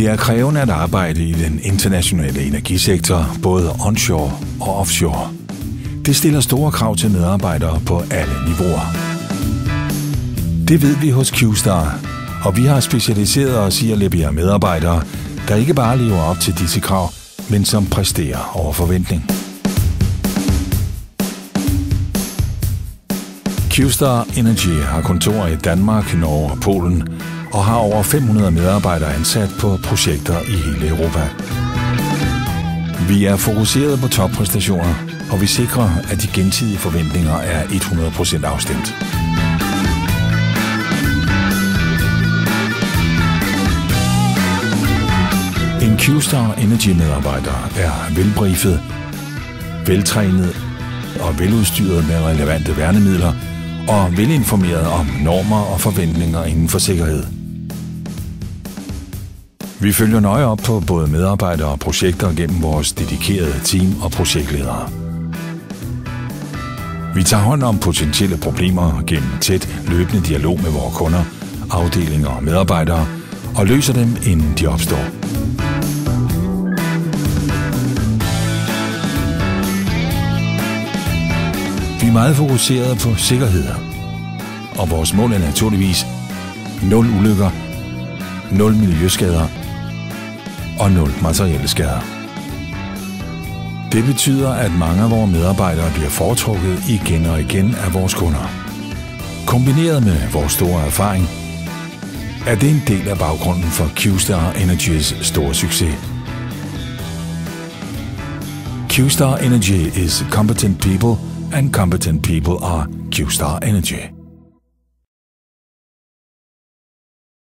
Det er krævende at arbejde i den internationale energisektor, både onshore og offshore. Det stiller store krav til medarbejdere på alle niveauer. Det ved vi hos Q-Star, og vi har specialiseret os i at levere medarbejdere, der ikke bare lever op til disse krav, men som præsterer over forventning. Q-Star Energy har kontorer i Danmark, Norge og Polen og har over 500 medarbejdere ansat på projekter i hele Europa. Vi er fokuseret på toppræstationer, og vi sikrer, at de gensidige forventninger er 100% afstemt. En Q-Star Energy-medarbejder er velbriefet, veltrænet og veludstyret med relevante værnemidler og velinformeret om normer og forventninger inden for sikkerhed. Vi følger nøje op på både medarbejdere og projekter gennem vores dedikerede team og projektledere. Vi tager hånd om potentielle problemer gennem tæt løbende dialog med vores kunder, afdelinger og medarbejdere og løser dem, inden de opstår. Vi er meget fokuseret på sikkerhed, og vores mål er naturligvis 0 ulykker, 0 miljøskader og 0 materielle skader. Det betyder, at mange af vores medarbejdere bliver foretrukket igen og igen af vores kunder. Kombineret med vores store erfaring, er det en del af baggrunden for Q-Star Energys store succes. Q-Star Energy is competent people, and competent people are Q-Star Energy.